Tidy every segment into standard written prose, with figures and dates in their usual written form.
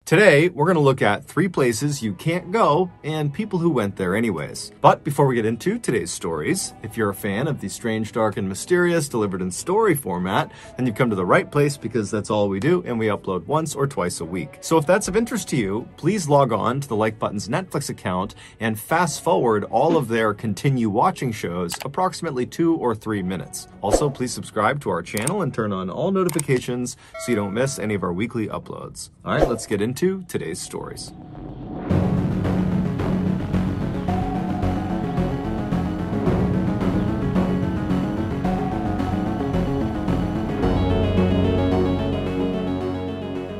Today, we're going to look at 3 places you can't go and people who went there anyways. But before we get into today's stories, if you're a fan of the strange, dark, and mysterious delivered in story format, then you've come to the right place because that's all we do and we upload once or twice a week. So if that's of interest to you, please log on to the Like Button's Netflix account and fast forward all of their continue watching shows approximately 2 or 3 minutes. Also, please subscribe to our channel and turn on all notifications so you don't miss any of our weekly uploads. All right, let's get into today's stories.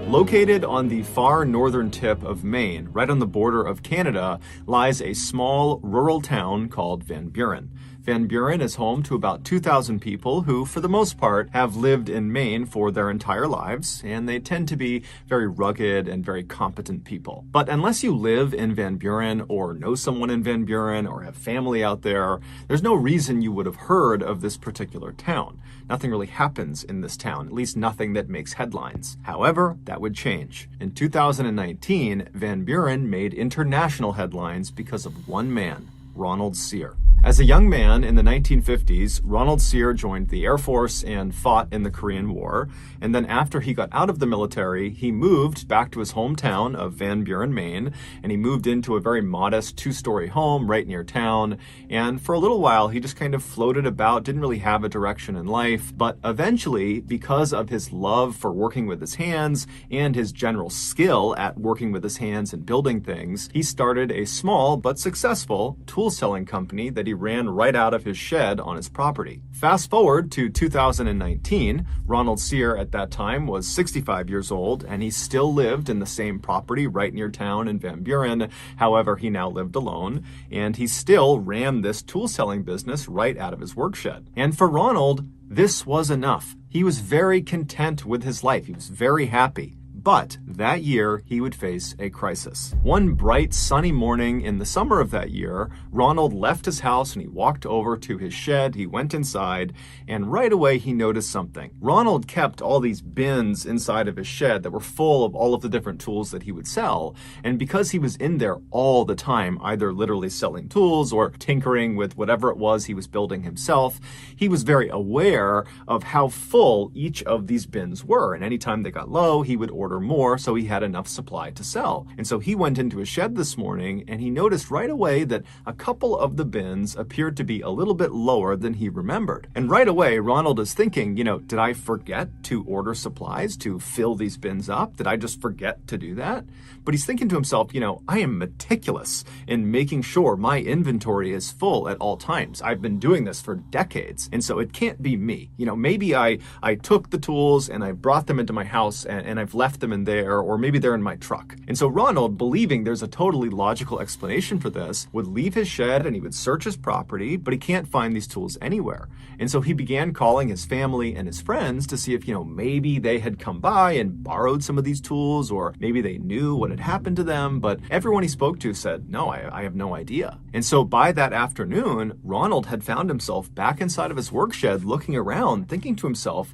Located on the far northern tip of Maine, right on the border of Canada, lies a small rural town called Van Buren. Van Buren is home to about 2,000 people who, for the most part, have lived in Maine for their entire lives, and they tend to be very rugged and very competent people. But unless you live in Van Buren or know someone in Van Buren or have family out there, there's no reason you would have heard of this particular town. Nothing really happens in this town, at least nothing that makes headlines. However, that would change. In 2019, Van Buren made international headlines because of one man, Ronald Sear. As a young man in the 1950s, Ronald Sear joined the Air Force and fought in the Korean War. And then after he got out of the military, he moved back to his hometown of Van Buren, Maine, and he moved into a very modest 2-story home right near town. And for a little while, he just kind of floated about, didn't really have a direction in life. But eventually, because of his love for working with his hands and his general skill at working with his hands and building things, he started a small but successful tool selling company that he ran right out of his shed on his property. Fast forward to 2019, Ronald Sear at that time was 65 years old and he still lived in the same property right near town in Van Buren. However, he now lived alone and he still ran this tool selling business right out of his work shed. And for Ronald, this was enough. He was very content with his life. He was very happy. But that year, he would face a crisis. One bright, sunny morning in the summer of that year, Ronald left his house and he walked over to his shed. He went inside, and right away he noticed something. Ronald kept all these bins inside of his shed that were full of all of the different tools that he would sell. And because he was in there all the time, either literally selling tools or tinkering with whatever it was he was building himself, he was very aware of how full each of these bins were. And anytime they got low, he would order more so he had enough supply to sell. And so he went into his shed this morning and he noticed right away that a couple of the bins appeared to be a little bit lower than he remembered. And right away, Ronald is thinking, did I forget to order supplies to fill these bins up? Did I just forget to do that? But he's thinking to himself, I am meticulous in making sure my inventory is full at all times. I've been doing this for decades. And so it can't be me. Maybe I took the tools and I brought them into my house and I've left them in there, or maybe they're in my truck. And so Ronald, believing there's a totally logical explanation for this, would leave his shed and he would search his property, but he can't find these tools anywhere. And so he began calling his family and his friends to see if, maybe they had come by and borrowed some of these tools, or maybe they knew what had happened to them. But everyone he spoke to said, no, I have no idea. And so by that afternoon, Ronald had found himself back inside of his work shed looking around, thinking to himself,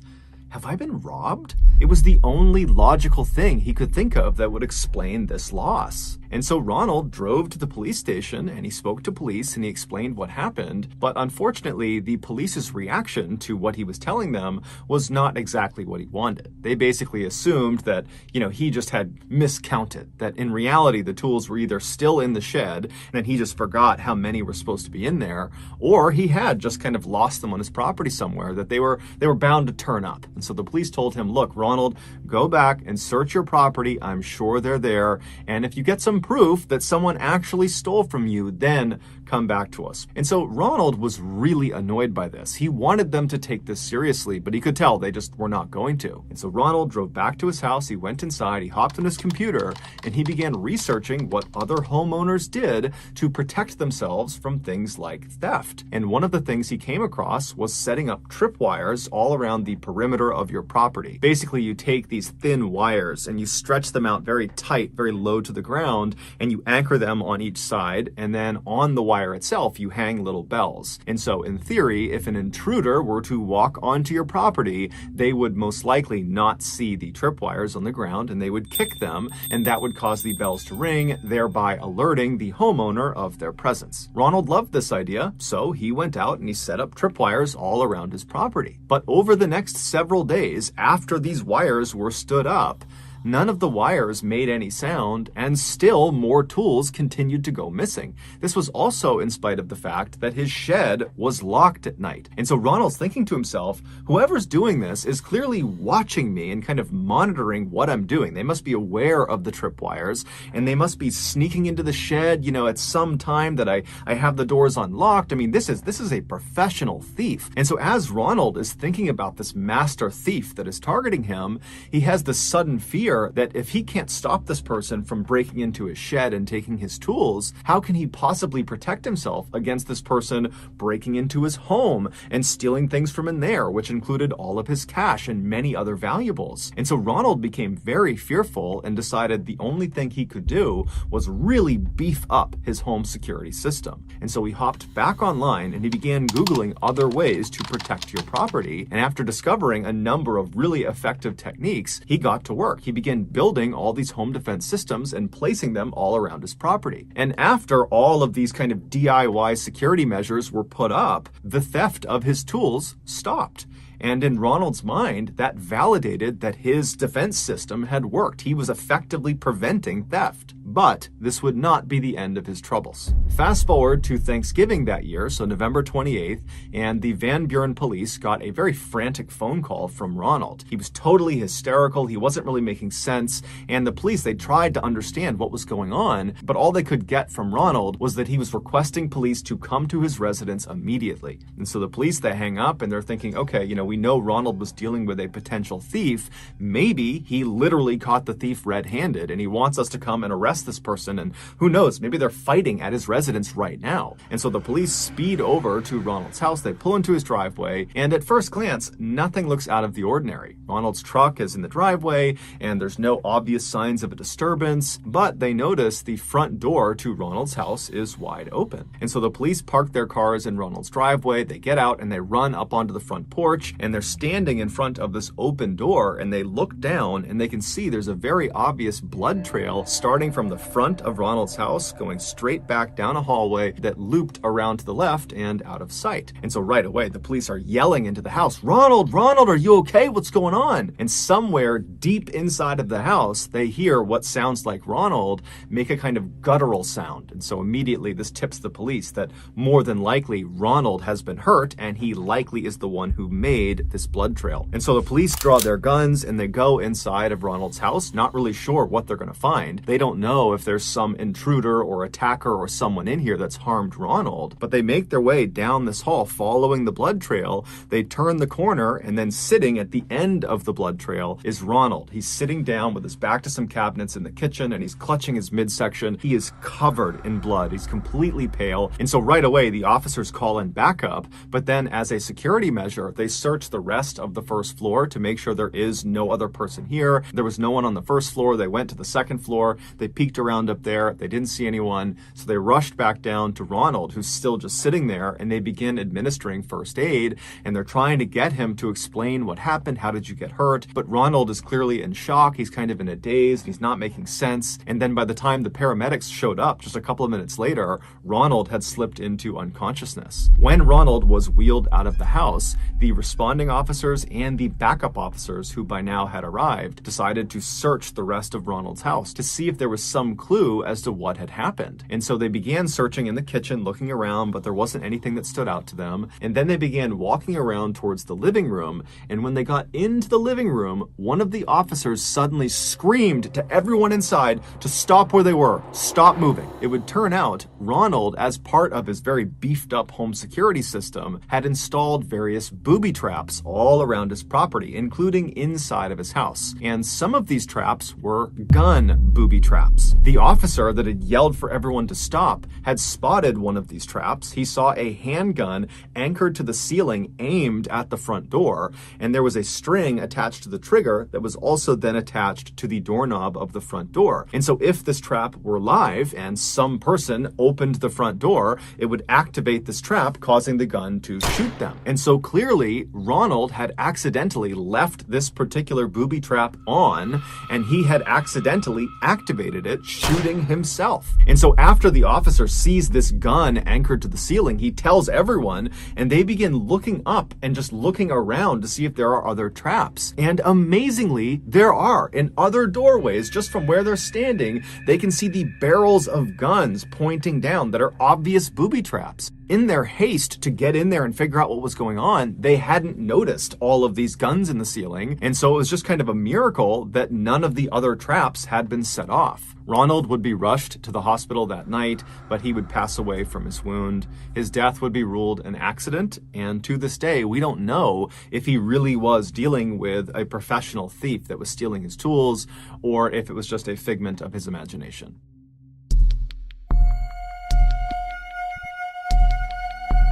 have I been robbed? It was the only logical thing he could think of that would explain this loss. And so Ronald drove to the police station and he spoke to police and he explained what happened. But unfortunately, the police's reaction to what he was telling them was not exactly what he wanted. They basically assumed that, he just had miscounted, that in reality, the tools were either still in the shed and he just forgot how many were supposed to be in there, or he had just kind of lost them on his property somewhere, that they were bound to turn up. And so the police told him, look, Ronald, go back and search your property. I'm sure they're there. And if you get some proof that someone actually stole from you, then come back to us. And so Ronald was really annoyed by this. He wanted them to take this seriously, but he could tell they just were not going to. And so Ronald drove back to his house. He went inside, he hopped on his computer, and he began researching what other homeowners did to protect themselves from things like theft. And one of the things he came across was setting up tripwires all around the perimeter of your property. Basically, you take these thin wires and you stretch them out very tight, very low to the ground, ground, and you anchor them on each side, and then on the wire itself, you hang little bells. And so in theory, if an intruder were to walk onto your property, they would most likely not see the tripwires on the ground, and they would kick them, and that would cause the bells to ring, thereby alerting the homeowner of their presence. Ronald loved this idea, so he went out and he set up tripwires all around his property. But over the next several days, after these wires were stood up, none of the wires made any sound, and still more tools continued to go missing. This was also in spite of the fact that his shed was locked at night. And so Ronald's thinking to himself, whoever's doing this is clearly watching me and kind of monitoring what I'm doing. They must be aware of the tripwires, and they must be sneaking into the shed, at some time that I have the doors unlocked. I mean, this is a professional thief. And so as Ronald is thinking about this master thief that is targeting him, he has this sudden fear that if he can't stop this person from breaking into his shed and taking his tools, how can he possibly protect himself against this person breaking into his home and stealing things from in there, which included all of his cash and many other valuables? And so Ronald became very fearful and decided the only thing he could do was really beef up his home security system. And so he hopped back online and he began Googling other ways to protect your property. And after discovering a number of really effective techniques, he got to work. He began building all these home defense systems and placing them all around his property. And after all of these kind of DIY security measures were put up, the theft of his tools stopped. And in Ronald's mind, that validated that his defense system had worked. He was effectively preventing theft. But this would not be the end of his troubles. Fast forward to Thanksgiving that year, so November 28th, and the Van Buren police got a very frantic phone call from Ronald. He was totally hysterical, he wasn't really making sense, and the police, they tried to understand what was going on, but all they could get from Ronald was that he was requesting police to come to his residence immediately. And so the police, they hang up and they're thinking, okay, we know Ronald was dealing with a potential thief. Maybe he literally caught the thief red-handed and he wants us to come and arrest this person, and who knows, maybe they're fighting at his residence right now. And so the police speed over to Ronald's house, they pull into his driveway, and at first glance, nothing looks out of the ordinary. Ronald's truck is in the driveway, and there's no obvious signs of a disturbance, but they notice the front door to Ronald's house is wide open. And so the police park their cars in Ronald's driveway, they get out and they run up onto the front porch, and they're standing in front of this open door, and they look down and they can see there's a very obvious blood trail starting from the front of Ronald's house, going straight back down a hallway that looped around to the left and out of sight. And so right away, the police are yelling into the house, Ronald, are you okay? What's going on? And somewhere deep inside of the house, they hear what sounds like Ronald make a kind of guttural sound. And so immediately this tips the police that more than likely Ronald has been hurt, and he likely is the one who made this blood trail. And so the police draw their guns and they go inside of Ronald's house, not really sure what they're going to find. They don't know if there's some intruder or attacker or someone in here that's harmed Ronald, but they make their way down this hall following the blood trail. They turn the corner, and then sitting at the end of the blood trail is Ronald. He's sitting down with his back to some cabinets in the kitchen, and he's clutching his midsection. He is covered in blood. He's completely pale. And so right away, the officers call in backup, but then as a security measure, they search the rest of the first floor to make sure there is no other person here. There was no one on the first floor. They went to the second floor. They peeked around up there. They didn't see anyone. So they rushed back down to Ronald, who's still just sitting there, and they begin administering first aid, and they're trying to get him to explain what happened. How did you get hurt? But Ronald is clearly in shock. He's kind of in a daze. He's not making sense. And then by the time the paramedics showed up just a couple of minutes later, Ronald had slipped into unconsciousness. When Ronald was wheeled out of the house, the responding officers and the backup officers, who by now had arrived, decided to search the rest of Ronald's house to see if there was some clue as to what had happened. And so they began searching in the kitchen, looking around, but there wasn't anything that stood out to them. And then they began walking around towards the living room. And when they got into the living room, one of the officers suddenly screamed to everyone inside to stop where they were, stop moving. It would turn out Ronald, as part of his very beefed up home security system, had installed various booby traps all around his property, including inside of his house. And some of these traps were gun booby traps. house. The officer that had yelled for everyone to stop had spotted one of these traps. He saw a handgun anchored to the ceiling aimed at the front door, and there was a string attached to the trigger that was also then attached to the doorknob of the front door. And so if this trap were live and some person opened the front door, it would activate this trap, causing the gun to shoot them. And so clearly, Ronald had accidentally left this particular booby trap on, and he had accidentally activated it, shooting himself. And so after the officer sees this gun anchored to the ceiling, he tells everyone, and they begin looking up and just looking around to see if there are other traps. And amazingly, there are. In other doorways, just from where they're standing, they can see the barrels of guns pointing down that are obvious booby traps. In their haste to get in there and figure out what was going on, they hadn't noticed all of these guns in the ceiling, and so it was just kind of a miracle that none of the other traps had been set off. Ronald would be rushed to the hospital that night, but he would pass away from his wound. His death would be ruled an accident, and to this day, we don't know if he really was dealing with a professional thief that was stealing his tools, or if it was just a figment of his imagination.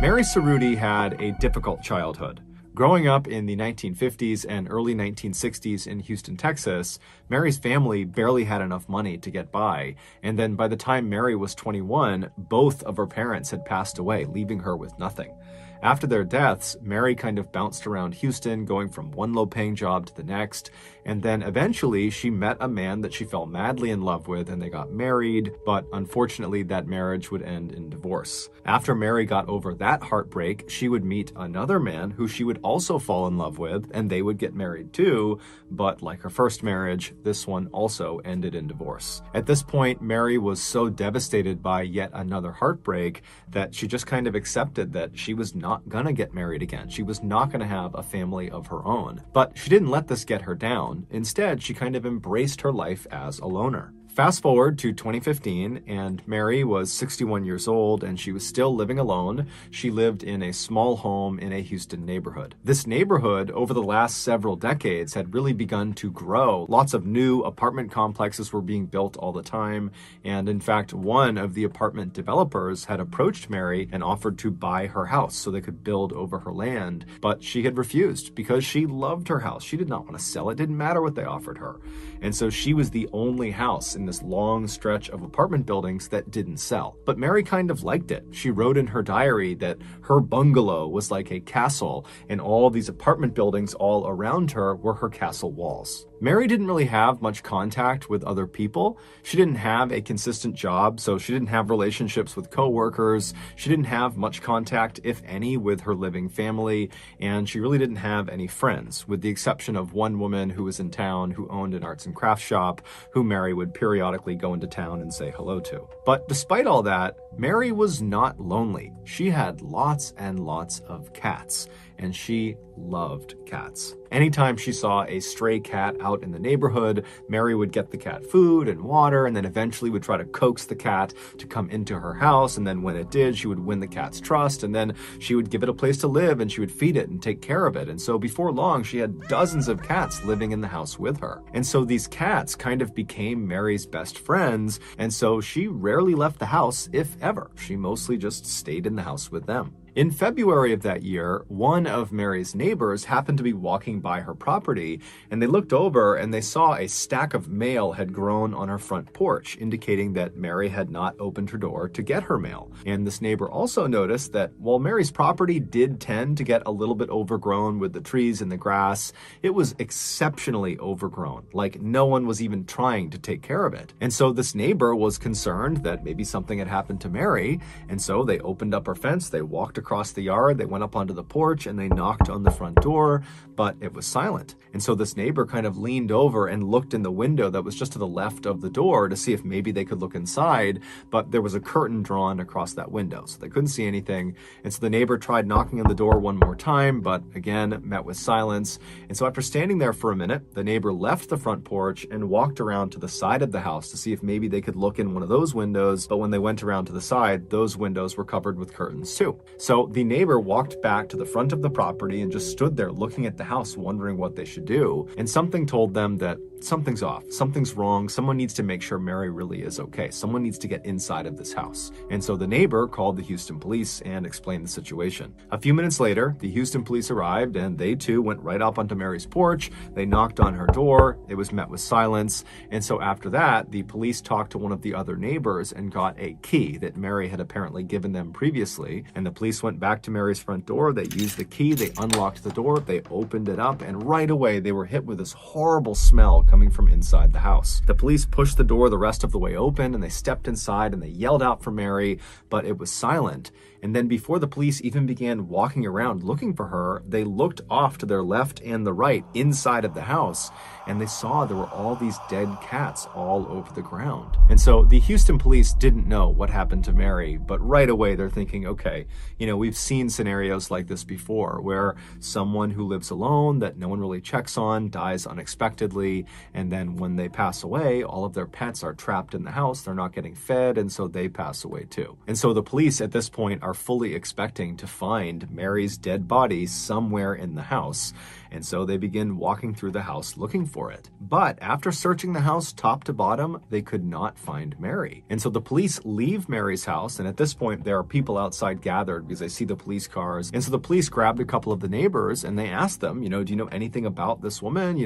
Mary Cerruti had a difficult childhood. Growing up in the 1950s and early 1960s in Houston, Texas, Mary's family barely had enough money to get by. And then by the time Mary was 21, both of her parents had passed away, leaving her with nothing. After their deaths, Mary kind of bounced around Houston, going from one low-paying job to the next, and then eventually she met a man that she fell madly in love with, and they got married, but unfortunately that marriage would end in divorce. After Mary got over that heartbreak, she would meet another man who she would also fall in love with, and they would get married too, but like her first marriage, this one also ended in divorce. At this point, Mary was so devastated by yet another heartbreak that she just kind of accepted that she was not gonna get married again. She was not gonna have a family of her own. But she didn't let this get her down. Instead, she kind of embraced her life as a loner. Fast forward to 2015, and Mary was 61 years old, and she was still living alone. She lived in a small home in a Houston neighborhood. This neighborhood, over the last several decades, had really begun to grow. Lots of new apartment complexes were being built all the time, and in fact, one of the apartment developers had approached Mary and offered to buy her house so they could build over her land, but she had refused because she loved her house. She did not want to sell it. It didn't matter what they offered her. And so she was the only house in this long stretch of apartment buildings that didn't sell. But Mary kind of liked it. She wrote in her diary that her bungalow was like a castle, and all these apartment buildings all around her were her castle walls. Mary didn't really have much contact with other people. She didn't have a consistent job, so she didn't have relationships with coworkers. She didn't have much contact, if any, with her living family, and she really didn't have any friends, with the exception of one woman who was in town who owned an arts and crafts shop, who Mary would periodically go into town and say hello to. But despite all that, Mary was not lonely. She had lots and lots of cats, and she loved cats. Anytime she saw a stray cat out in the neighborhood, Mary would get the cat food and water, and then eventually would try to coax the cat to come into her house, and then when it did, she would win the cat's trust, and then she would give it a place to live, and she would feed it and take care of it. And so before long, she had dozens of cats living in the house with her. And so these cats kind of became Mary's best friends, and so she rarely left the house, if ever. She mostly just stayed in the house with them. In February of that year, one of Mary's neighbors happened to be walking by her property, and they looked over and they saw a stack of mail had grown on her front porch, indicating that Mary had not opened her door to get her mail. And this neighbor also noticed that while Mary's property did tend to get a little bit overgrown with the trees and the grass, it was exceptionally overgrown, like no one was even trying to take care of it. And so this neighbor was concerned that maybe something had happened to Mary, and so they opened up her fence, they walked across the yard, they went up onto the porch, and they knocked on the front door, but it was silent. And so this neighbor kind of leaned over and looked in the window that was just to the left of the door to see if maybe they could look inside, but there was a curtain drawn across that window, so they couldn't see anything. And so the neighbor tried knocking on the door one more time, but again, met with silence. And so after standing there for a minute, the neighbor left the front porch and walked around to the side of the house to see if maybe they could look in one of those windows, but when they went around to the side, those windows were covered with curtains too. So the neighbor walked back to the front of the property and just stood there looking at the house, wondering what they should do. And something told them that something's off, something's wrong, someone needs to make sure Mary really is okay. Someone needs to get inside of this house. And so the neighbor called the Houston police and explained the situation. A few minutes later, the Houston police arrived and they too went right up onto Mary's porch. They knocked on her door. It was met with silence. And so after that, the police talked to one of the other neighbors and got a key that Mary had apparently given them previously. And the police went back to Mary's front door. They used the key. They unlocked the door. They opened it up. And right away, they were hit with this horrible smell coming from inside the house. The police pushed the door the rest of the way open and they stepped inside and they yelled out for Mary, but it was silent. And then before the police even began walking around looking for her, they looked off to their left and the right inside of the house, and they saw there were all these dead cats all over the ground. And so the Houston police didn't know what happened to Mary, but right away they're thinking, okay, we've seen scenarios like this before where someone who lives alone that no one really checks on dies unexpectedly, and then when they pass away, all of their pets are trapped in the house, they're not getting fed, and so they pass away too. And so the police at this point are fully expecting to find Mary's dead body somewhere in the house. And so they begin walking through the house looking for it. But after searching the house top to bottom, they could not find Mary. And so the police leave Mary's house. And at this point, there are people outside gathered because they see the police cars. And so the police grabbed a couple of the neighbors and they asked them, do you know anything about this woman?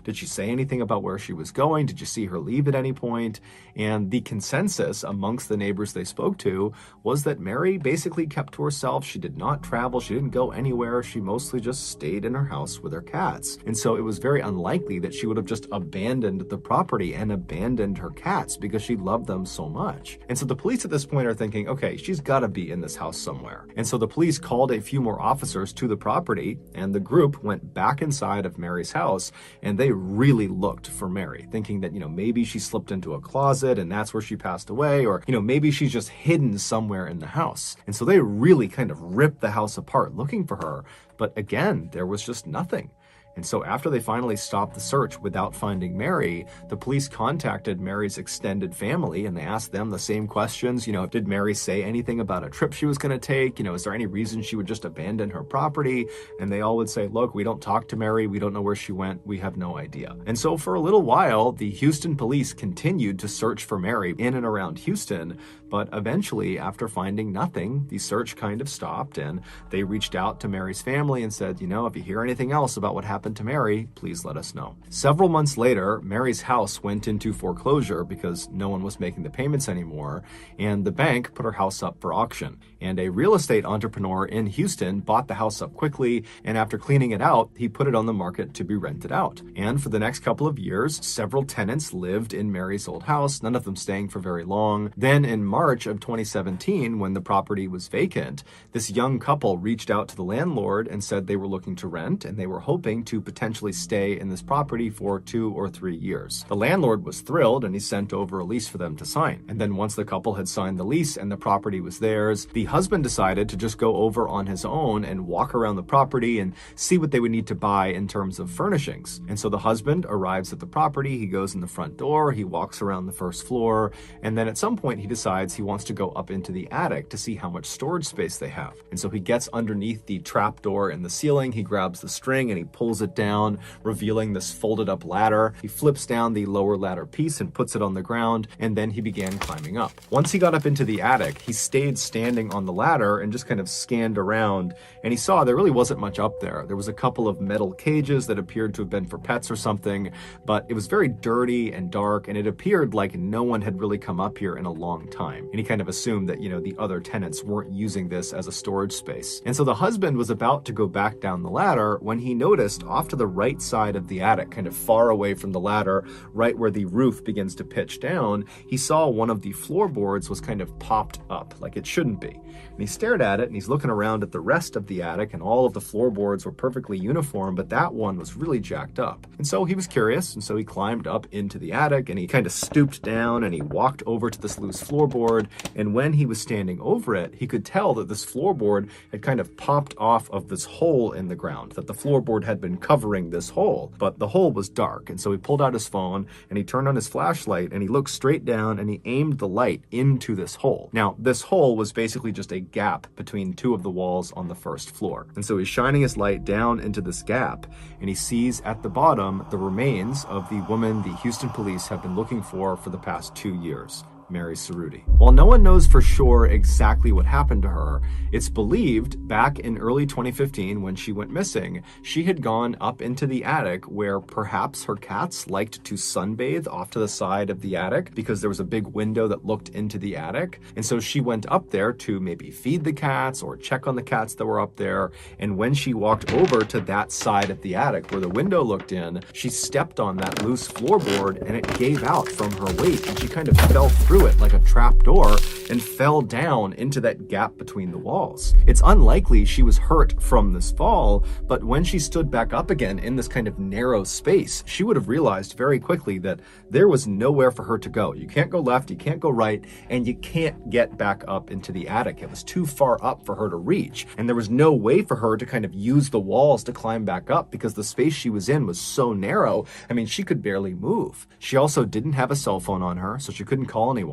Did she say anything about where she was going? Did you see her leave at any point? And the consensus amongst the neighbors they spoke to was that Mary basically kept to herself. She did not travel. She didn't go anywhere. She mostly just stayed in her house with her cats. And so it was very unlikely that she would have just abandoned the property and abandoned her cats because she loved them so much. And so the police at this point are thinking, okay, she's got to be in this house somewhere. And so the police called a few more officers to the property, and the group went back inside of Mary's house, and they really looked for Mary, thinking that, maybe she slipped into a closet and that's where she passed away, or, maybe she's just hidden somewhere in the house. And so they really kind of ripped the house apart looking for her. But again, there was just nothing. And so after they finally stopped the search without finding Mary, the police contacted Mary's extended family and they asked them the same questions. Did Mary say anything about a trip she was going to take? Is there any reason she would just abandon her property? And they all would say, look, we don't talk to Mary. We don't know where she went. We have no idea. And so for a little while, the Houston police continued to search for Mary in and around Houston. But eventually, after finding nothing, the search kind of stopped and they reached out to Mary's family and said, if you hear anything else about what happened to Mary, please let us know. Several months later, Mary's house went into foreclosure because no one was making the payments anymore, and the bank put her house up for auction. And a real estate entrepreneur in Houston bought the house up quickly, and after cleaning it out, he put it on the market to be rented out. And for the next couple of years, several tenants lived in Mary's old house, none of them staying for very long. Then in March of 2017, when the property was vacant, this young couple reached out to the landlord and said they were looking to rent, and they were hoping to potentially stay in this property for 2 or 3 years. The landlord was thrilled and he sent over a lease for them to sign. And then once the couple had signed the lease and the property was theirs, the husband decided to just go over on his own and walk around the property and see what they would need to buy in terms of furnishings. And so the husband arrives at the property, he goes in the front door, he walks around the first floor, and then at some point he decides he wants to go up into the attic to see how much storage space they have. And so he gets underneath the trap door in the ceiling, he grabs the string and he pulls it down, revealing this folded up ladder. He flips down the lower ladder piece and puts it on the ground, and then he began climbing up. Once he got up into the attic, he stayed standing on the ladder and just kind of scanned around, and he saw there really wasn't much up there. There was a couple of metal cages that appeared to have been for pets or something, but it was very dirty and dark, and it appeared like no one had really come up here in a long time. And he kind of assumed that, the other tenants weren't using this as a storage space. And so the husband was about to go back down the ladder when he noticed off to the right side of the attic, kind of far away from the ladder, right where the roof begins to pitch down, he saw one of the floorboards was kind of popped up like it shouldn't be. And he stared at it and he's looking around at the rest of the attic, and all of the floorboards were perfectly uniform, but that one was really jacked up. And so he was curious, and so he climbed up into the attic and he kind of stooped down and he walked over to this loose floorboard, and when he was standing over it, he could tell that this floorboard had kind of popped off of this hole in the ground, that the floorboard had been uncovering this hole. But the hole was dark, and so he pulled out his phone and he turned on his flashlight and he looked straight down and he aimed the light into this hole. Now, this hole was basically just a gap between two of the walls on the first floor. And so he's shining his light down into this gap, and he sees at the bottom the remains of the woman the Houston police have been looking for the past 2 years. Mary Cerruti. While no one knows for sure exactly what happened to her, it's believed back in early 2015 when she went missing, she had gone up into the attic where perhaps her cats liked to sunbathe off to the side of the attic because there was a big window that looked into the attic. And so she went up there to maybe feed the cats or check on the cats that were up there. And when she walked over to that side of the attic where the window looked in, she stepped on that loose floorboard and it gave out from her weight, and she kind of fell through it like a trap door and fell down into that gap between the walls. It's unlikely she was hurt from this fall, but when she stood back up again in this kind of narrow space, she would have realized very quickly that there was nowhere for her to go. You can't go left, you can't go right, and you can't get back up into the attic. It was too far up for her to reach, and there was no way for her to kind of use the walls to climb back up because the space she was in was so narrow. I mean, she could barely move. She also didn't have a cell phone on her, so she couldn't call anyone.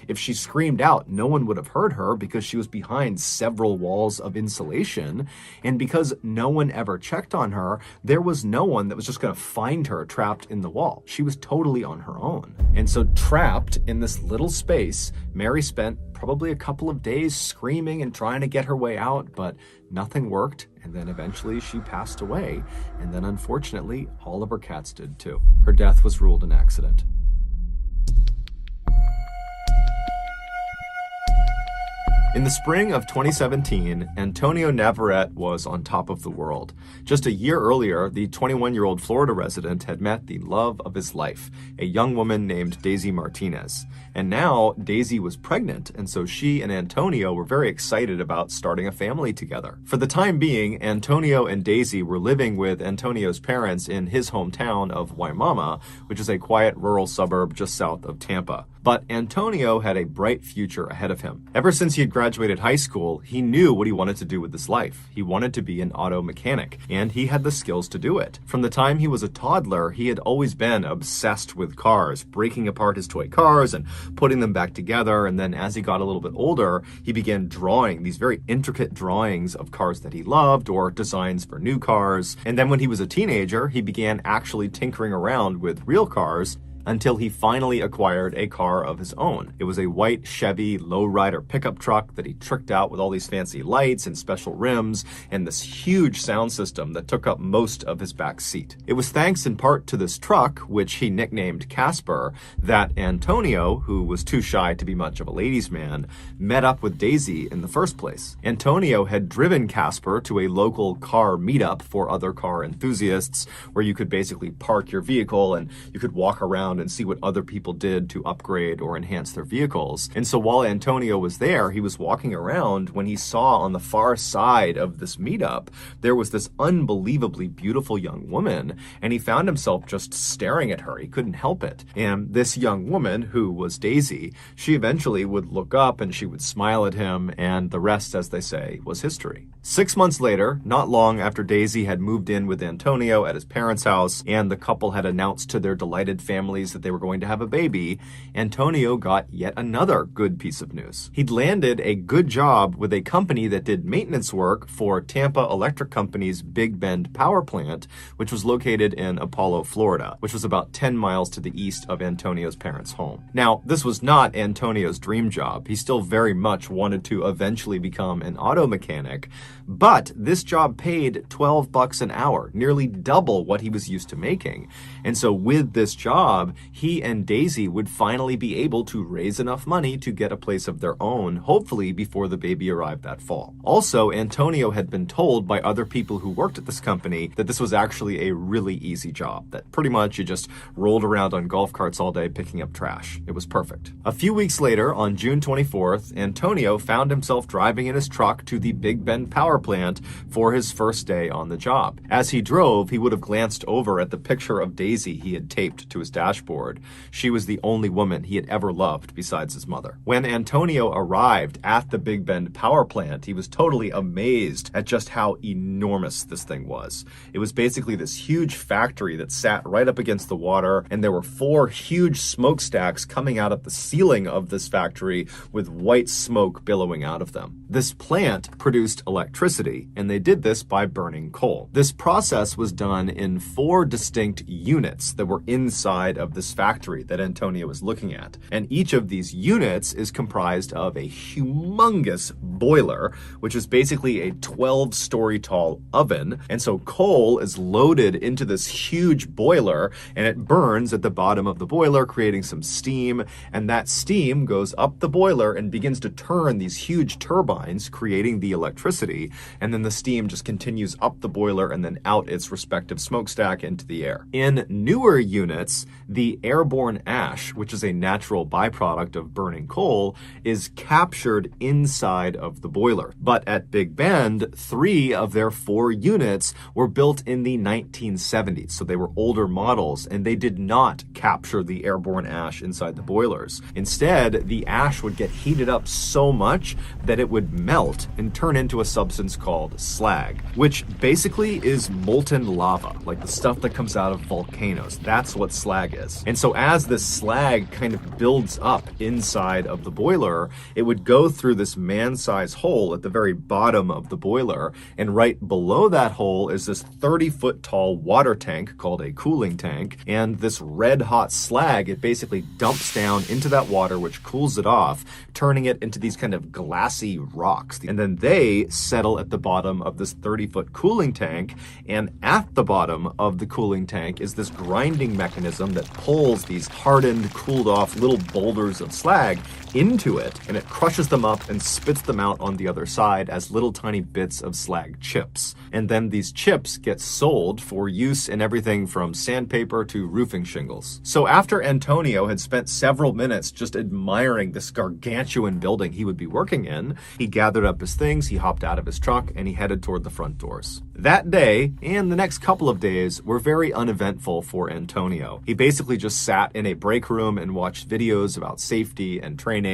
If she screamed out, no one would have heard her because she was behind several walls of insulation. And because no one ever checked on her, there was no one that was just going to find her trapped in the wall. She was totally on her own. And so trapped in this little space, Mary spent probably a couple of days screaming and trying to get her way out, but nothing worked. And then eventually she passed away. And then unfortunately, all of her cats did too. Her death was ruled an accident. In the spring of 2017, Antonio Navarrete was on top of the world. Just a year earlier, the 21-year-old Florida resident had met the love of his life, a young woman named Daisy Martinez. And now Daisy was pregnant, and so she and Antonio were very excited about starting a family together. For the time being, Antonio and Daisy were living with Antonio's parents in his hometown of Waimama, which is a quiet rural suburb just south of Tampa. But Antonio had a bright future ahead of him. Ever since he had graduated high school, he knew what he wanted to do with his life. He wanted to be an auto mechanic, and he had the skills to do it. From the time he was a toddler, he had always been obsessed with cars, breaking apart his toy cars and putting them back together. And then as he got a little bit older, he began drawing these very intricate drawings of cars that he loved or designs for new cars. And then when he was a teenager, he began actually tinkering around with real cars until he finally acquired a car of his own. It was a white Chevy lowrider pickup truck that he tricked out with all these fancy lights and special rims and this huge sound system that took up most of his back seat. It was thanks in part to this truck, which he nicknamed Casper, that Antonio, who was too shy to be much of a ladies' man, met up with Daisy in the first place. Antonio had driven Casper to a local car meetup for other car enthusiasts, where you could basically park your vehicle and you could walk around and see what other people did to upgrade or enhance their vehicles. And so while Antonio was there, he was walking around when he saw on the far side of this meetup, there was this unbelievably beautiful young woman, and he found himself just staring at her. He couldn't help it. And this young woman, who was Daisy, she eventually would look up and she would smile at him, and the rest, as they say, was history. 6 months later, not long after Daisy had moved in with Antonio at his parents' house, and the couple had announced to their delighted families that they were going to have a baby, Antonio got yet another good piece of news. He'd landed a good job with a company that did maintenance work for Tampa Electric Company's Big Bend power plant, which was located in Apollo, Florida, which was about 10 miles to the east of Antonio's parents' home. Now, this was not Antonio's dream job. He still very much wanted to eventually become an auto mechanic, but this job paid $12 an hour, nearly double what he was used to making. And so with this job, he and Daisy would finally be able to raise enough money to get a place of their own, hopefully before the baby arrived that fall. Also, Antonio had been told by other people who worked at this company that this was actually a really easy job, that pretty much you just rolled around on golf carts all day picking up trash. It was perfect. A few weeks later, on June 24th, Antonio found himself driving in his truck to the Big Bend power plant for his first day on the job. As he drove, he would have glanced over at the picture of Daisy he had taped to his dashboard. dashboard. She was the only woman he had ever loved besides his mother. When Antonio arrived at the Big Bend power plant, he was totally amazed at just how enormous this thing was. It was basically this huge factory that sat right up against the water, and there were 4 huge smokestacks coming out of the ceiling of this factory with white smoke billowing out of them. This plant produced electricity, and they did this by burning coal. This process was done in 4 distinct units that were inside of this factory that Antonio was looking at. And each of these units is comprised of a humongous boiler, which is basically a 12-story tall oven. And so coal is loaded into this huge boiler, and it burns at the bottom of the boiler, creating some steam. And that steam goes up the boiler and begins to turn these huge turbines, creating the electricity. And then the steam just continues up the boiler and then out its respective smokestack into the air. In newer units, the airborne ash, which is a natural byproduct of burning coal, is captured inside of the boiler. But at Big Bend, 3 of their 4 units were built in the 1970s, so they were older models, and they did not capture the airborne ash inside the boilers. Instead, the ash would get heated up so much that it would melt and turn into a substance called slag, which basically is molten lava, like the stuff that comes out of volcanoes. That's what slag is. And so as this slag kind of builds up inside of the boiler, it would go through this man-sized hole at the very bottom of the boiler, and right below that hole is this 30-foot tall water tank called a cooling tank, and this red-hot slag, it basically dumps down into that water, which cools it off, turning it into these kind of glassy rocks. And then they settle at the bottom of this 30-foot cooling tank, and at the bottom of the cooling tank is this grinding mechanism that pulls these hardened, cooled off little boulders of slag into it, and it crushes them up and spits them out on the other side as little tiny bits of slag chips. And then these chips get sold for use in everything from sandpaper to roofing shingles. So after Antonio had spent several minutes just admiring this gargantuan building he would be working in, he gathered up his things, he hopped out of his truck, and he headed toward the front doors. That day, and the next couple of days, were very uneventful for Antonio. He basically just sat in a break room and watched videos about safety and training,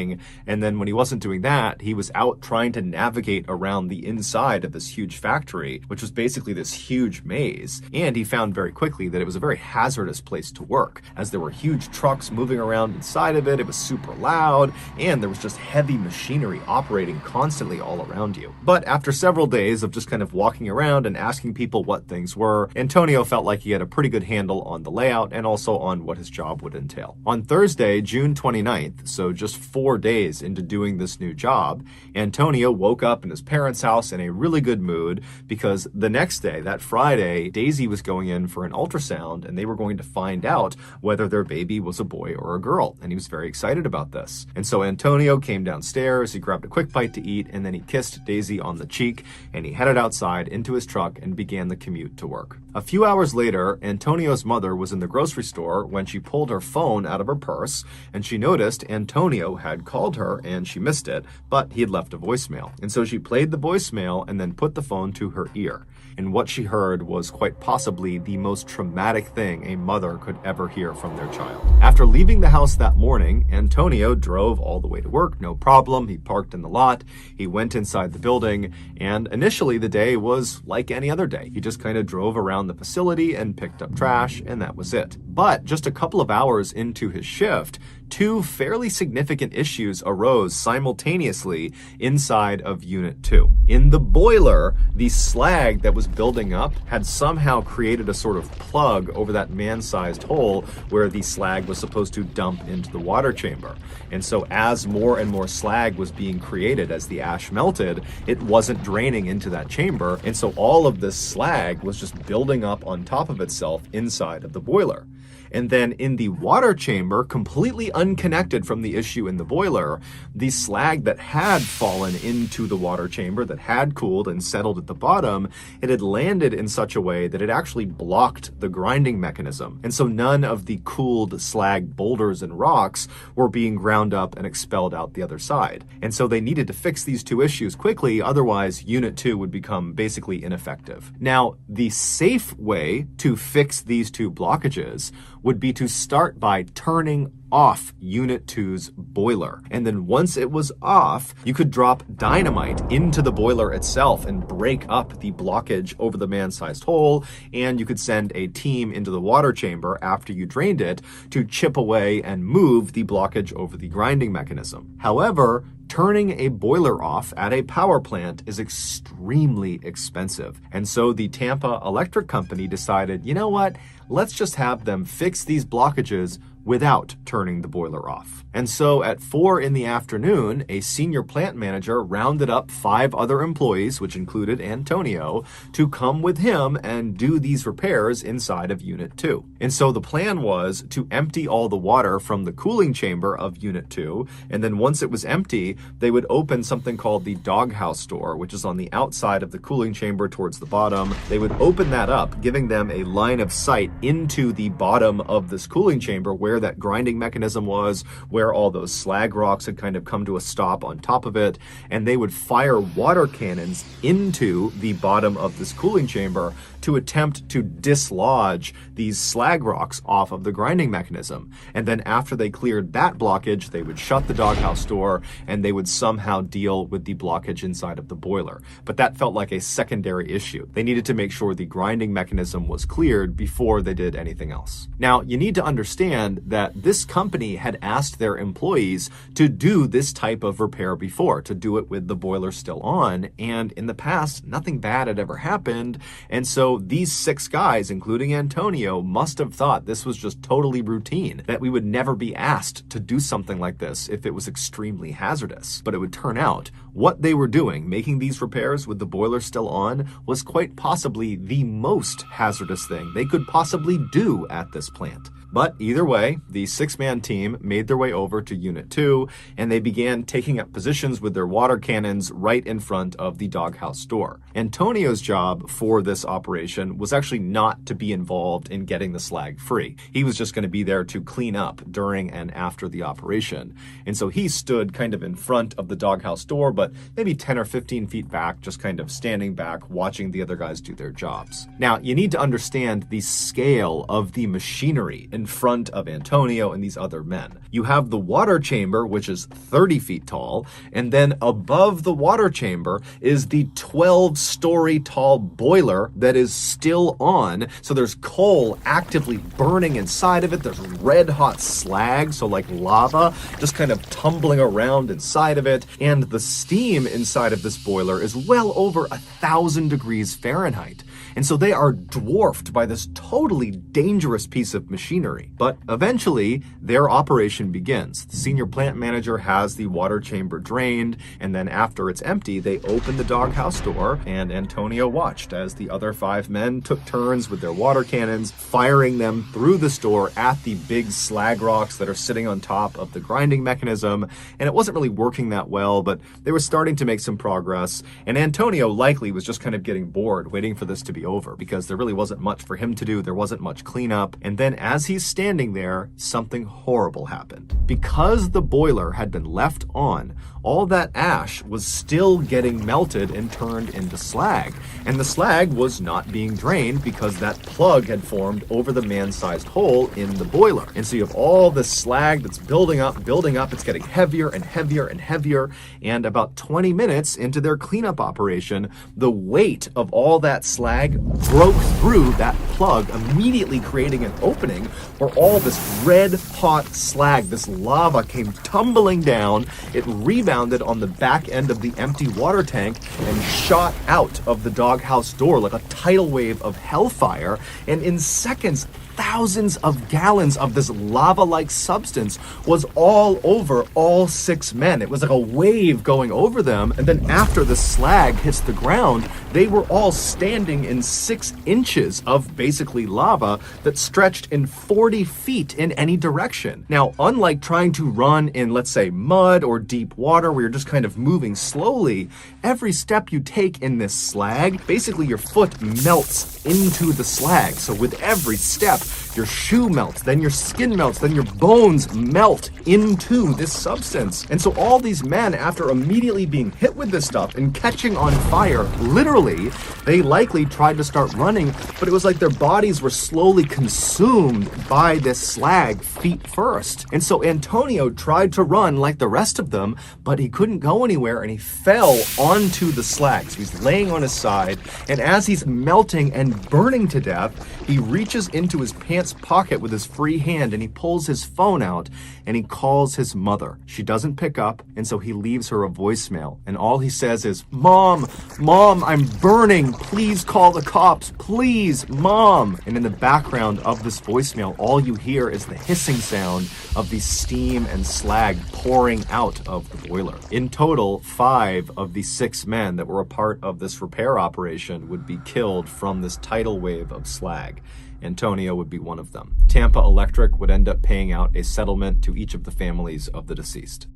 and then when he wasn't doing that, he was out trying to navigate around the inside of this huge factory, which was basically this huge maze. And he found very quickly that it was a very hazardous place to work, as there were huge trucks moving around inside of it, it was super loud, and there was just heavy machinery operating constantly all around you. But after several days of just kind of walking around and asking people what things were, Antonio felt like he had a pretty good handle on the layout and also on what his job would entail. On Thursday, June 29th, so just 4 days into doing this new job, Antonio woke up in his parents' house in a really good mood because the next day, that Friday, Daisy was going in for an ultrasound and they were going to find out whether their baby was a boy or a girl, and he was very excited about this. And so Antonio came downstairs, he grabbed a quick bite to eat, and then he kissed Daisy on the cheek, and he headed outside into his truck and began the commute to work. A few hours later, Antonio's mother was in the grocery store when she pulled her phone out of her purse, and she noticed Antonio had called her and she missed it, but he had left a voicemail. And so she played the voicemail and then put the phone to her ear. And what she heard was quite possibly the most traumatic thing a mother could ever hear from their child. After leaving the house that morning, Antonio drove all the way to work, no problem. He parked in the lot, he went inside the building, and initially the day was like any other day. He just kind of drove around the facility and picked up trash, and that was it. But just a couple of hours into his shift, 2 fairly significant issues arose simultaneously inside of Unit 2. In the boiler, the slag that was building up had somehow created a sort of plug over that man-sized hole where the slag was supposed to dump into the water chamber. And so as more and more slag was being created as the ash melted, it wasn't draining into that chamber, and so all of this slag was just building up on top of itself inside of the boiler. And then in the water chamber, completely unconnected from the issue in the boiler, the slag that had fallen into the water chamber, that had cooled and settled at the bottom, it had landed in such a way that it actually blocked the grinding mechanism. And so none of the cooled slag boulders and rocks were being ground up and expelled out the other side. And so they needed to fix these 2 issues quickly, otherwise Unit 2 would become basically ineffective. Now, the safe way to fix these 2 blockages would be to start by turning off Unit 2's boiler. And then once it was off, you could drop dynamite into the boiler itself and break up the blockage over the man-sized hole, and you could send a team into the water chamber after you drained it to chip away and move the blockage over the grinding mechanism. However, turning a boiler off at a power plant is extremely expensive. And so the Tampa Electric Company decided, you know what? Let's just have them fix these blockages without turning the boiler off. And so at 4 in the afternoon, a senior plant manager rounded up 5 other employees, which included Antonio, to come with him and do these repairs inside of Unit 2. And so the plan was to empty all the water from the cooling chamber of Unit 2, and then once it was empty, they would open something called the doghouse door, which is on the outside of the cooling chamber towards the bottom. They would open that up, giving them a line of sight into the bottom of this cooling chamber where that grinding mechanism was, where all those slag rocks had kind of come to a stop on top of it, and they would fire water cannons into the bottom of this cooling chamber to attempt to dislodge these slag rocks off of the grinding mechanism. And then after they cleared that blockage, they would shut the doghouse door and they would somehow deal with the blockage inside of the boiler. But that felt like a secondary issue. They needed to make sure the grinding mechanism was cleared before they did anything else. Now, you need to understand that this company had asked their employees to do this type of repair before, to do it with the boiler still on, and in the past, nothing bad had ever happened, and so these 6 guys, including Antonio, must have thought this was just totally routine, that we would never be asked to do something like this if it was extremely hazardous. But it would turn out what they were doing, making these repairs with the boiler still on, was quite possibly the most hazardous thing they could possibly do at this plant. But either way, the 6-man team made their way over to Unit 2, and they began taking up positions with their water cannons right in front of the doghouse door. Antonio's job for this operation was actually not to be involved in getting the slag free. He was just going to be there to clean up during and after the operation. And so he stood kind of in front of the doghouse door, but maybe 10 or 15 feet back, just kind of standing back, watching the other guys do their jobs. Now, you need to understand the scale of the machinery in front of Antonio and these other men. You have the water chamber, which is 30 feet tall, and then above the water chamber is the 12-story tall boiler that is still on. So there's coal actively burning inside of it. There's red hot slag, so like lava, just kind of tumbling around inside of it. And the steam inside of this boiler is well over 1,000 degrees Fahrenheit. And so they are dwarfed by this totally dangerous piece of machinery. But eventually, their operation begins. The senior plant manager has the water chamber drained, and then after it's empty, they open the doghouse door, and Antonio watched as the other 5 men took turns with their water cannons, firing them through this door at the big slag rocks that are sitting on top of the grinding mechanism. And it wasn't really working that well, but they were starting to make some progress, and Antonio likely was just kind of getting bored waiting for this to be over, because there really wasn't much for him to do. There wasn't much cleanup. And then as he's standing there, something horrible happened. Because the boiler had been left on, all that ash was still getting melted and turned into slag. And the slag was not being drained because that plug had formed over the man-sized hole in the boiler. And so you have all this slag that's building up. It's getting heavier and heavier and heavier. And about 20 minutes into their cleanup operation, the weight of all that slag broke through that plug, immediately creating an opening where all this red hot slag, this lava, came tumbling down. It rebounded on the back end of the empty water tank and shot out of the doghouse door like a tidal wave of hellfire. And in seconds, thousands of gallons of this lava-like substance was all over all 6 men. It was like a wave going over them. And then after the slag hits the ground, they were all standing in 6 inches of basically lava that stretched in 40 feet in any direction. Now, unlike trying to run in, let's say, mud or deep water where you're just kind of moving slowly, every step you take in this slag, basically your foot melts into the slag. So with every step, your shoe melts, then your skin melts, then your bones melt into this substance. And so all these men, after immediately being hit with this stuff and catching on fire, literally, they likely tried to start running, but it was like their bodies were slowly consumed by this slag feet first. And so Antonio tried to run like the rest of them, but he couldn't go anywhere and he fell onto the slag. So he's laying on his side, and as he's melting and burning to death, he reaches into his pants pocket with his free hand and he pulls his phone out and he calls his mother. She doesn't pick up, and so he leaves her a voicemail, and all he says is, "Mom, I'm burning. Please call the cops. Please, Mom." And in the background of this voicemail, all you hear is the hissing sound of the steam and slag pouring out of the boiler. In total, 5 of the 6 men that were a part of this repair operation would be killed from this tidal wave of slag. Antonio would be one of them. Tampa Electric would end up paying out a settlement to each of the families of the deceased.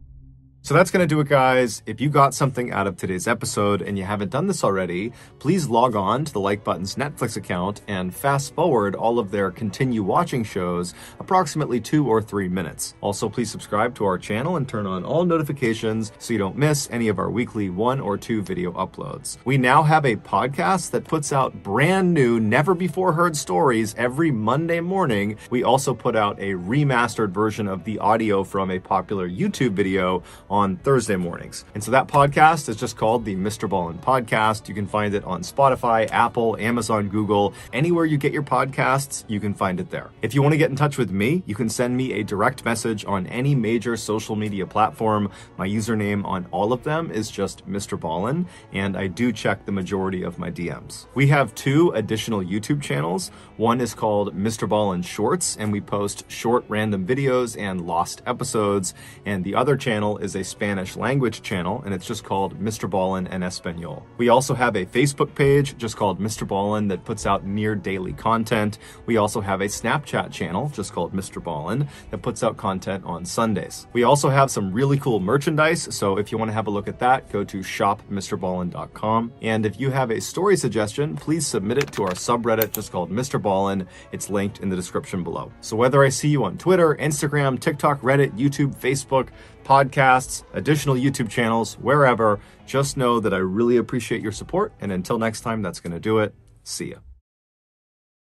So that's going to do it, guys. If you got something out of today's episode and you haven't done this already, please log on to the Like Button's Netflix account and fast forward all of their continue watching shows approximately 2 or 3 minutes. Also, please subscribe to our channel and turn on all notifications so you don't miss any of our weekly 1 or 2 video uploads. We now have a podcast that puts out brand new, never before heard stories every Monday morning. We also put out a remastered version of the audio from a popular YouTube video on Thursday mornings. And so that podcast is just called the Mr. Ballin Podcast. You can find it on Spotify, Apple, Amazon, Google, anywhere you get your podcasts, you can find it there. If you want to get in touch with me, you can send me a direct message on any major social media platform. My username on all of them is just Mr. Ballin, and I do check the majority of my DMs. We have 2 additional YouTube channels. One is called Mr. Ballin Shorts, and we post short random videos and lost episodes. And the other channel is a Spanish language channel, and it's just called Mr. Ballin en Español. We also have a Facebook page just called Mr. Ballin that puts out near daily content. We also have a Snapchat channel just called Mr. Ballin that puts out content on Sundays. We also have some really cool merchandise, so if you want to have a look at that, go to shopmrballin.com. And if you have a story suggestion, please submit it to our subreddit just called Mr. Ballin. It's linked in the description below. So whether I see you on Twitter, Instagram, TikTok, Reddit, YouTube, Facebook, podcasts, additional YouTube channels, wherever, just know that I really appreciate your support. And until next time, that's going to do it. See ya.